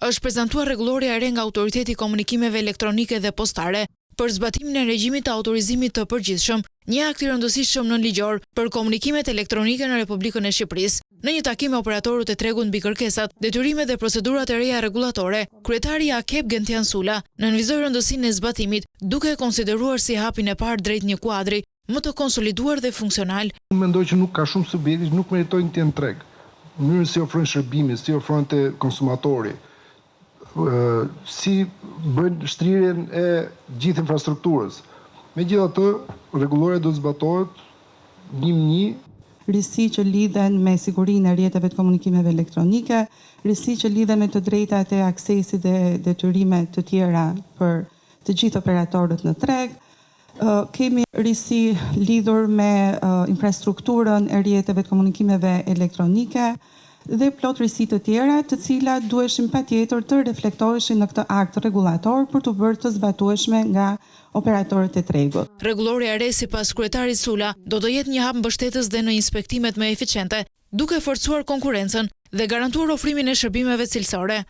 është prezantuar rregulloria e re nga Autoriteti i Komunikimeve Elektronike dhe Postare për zbatimin e regjimit të autorizimit të përgjithshëm, një akt i rëndësishëm nënligjor për komunikimet elektronike në Republikën e Shqipërisë. Në një takim me operatorët e tregut mbi kërkesat, detyrimet dhe procedurat e reja rregullatore, kryetari i AKEP Gentian Sula nënvizoi rëndësinë e zbatimit, duke e konsideruar si hapin e parë drejt një kuadri më të konsoliduar dhe funksional. Unë mendoj që nuk ka shumë subjekte që nuk meritojnë të jenë treg. Mënyrën si ofrojnë shërbime, si ofrojnë te konsumatori, si bëjnë shtrirjen e gjithë infrastrukturës. Megjithatë, rregulloria do të zbatohet një risi që lidhen me sigurinë e rrjeteve të komunikimeve elektronike, risi që lidhen me të drejtat e aksesit dhe detyrime të tjera për të gjithë operatorët në treg. Kemi risi lidhur me infrastrukturën e rrjeteve të komunikimeve elektronike dhe plot risi të tjera, të cilat duheshin patjetër të reflektoheshin në këtë akt rregullator për të bërë të zbatueshme nga operatorët e tregut. Rregulloria e re sipas kryetarit Sula do të jetë një hap mbështetës dhe në inspektimet më eficiente, duke forcuar konkurrencën dhe garantuar ofrimin e shërbimeve cilësore.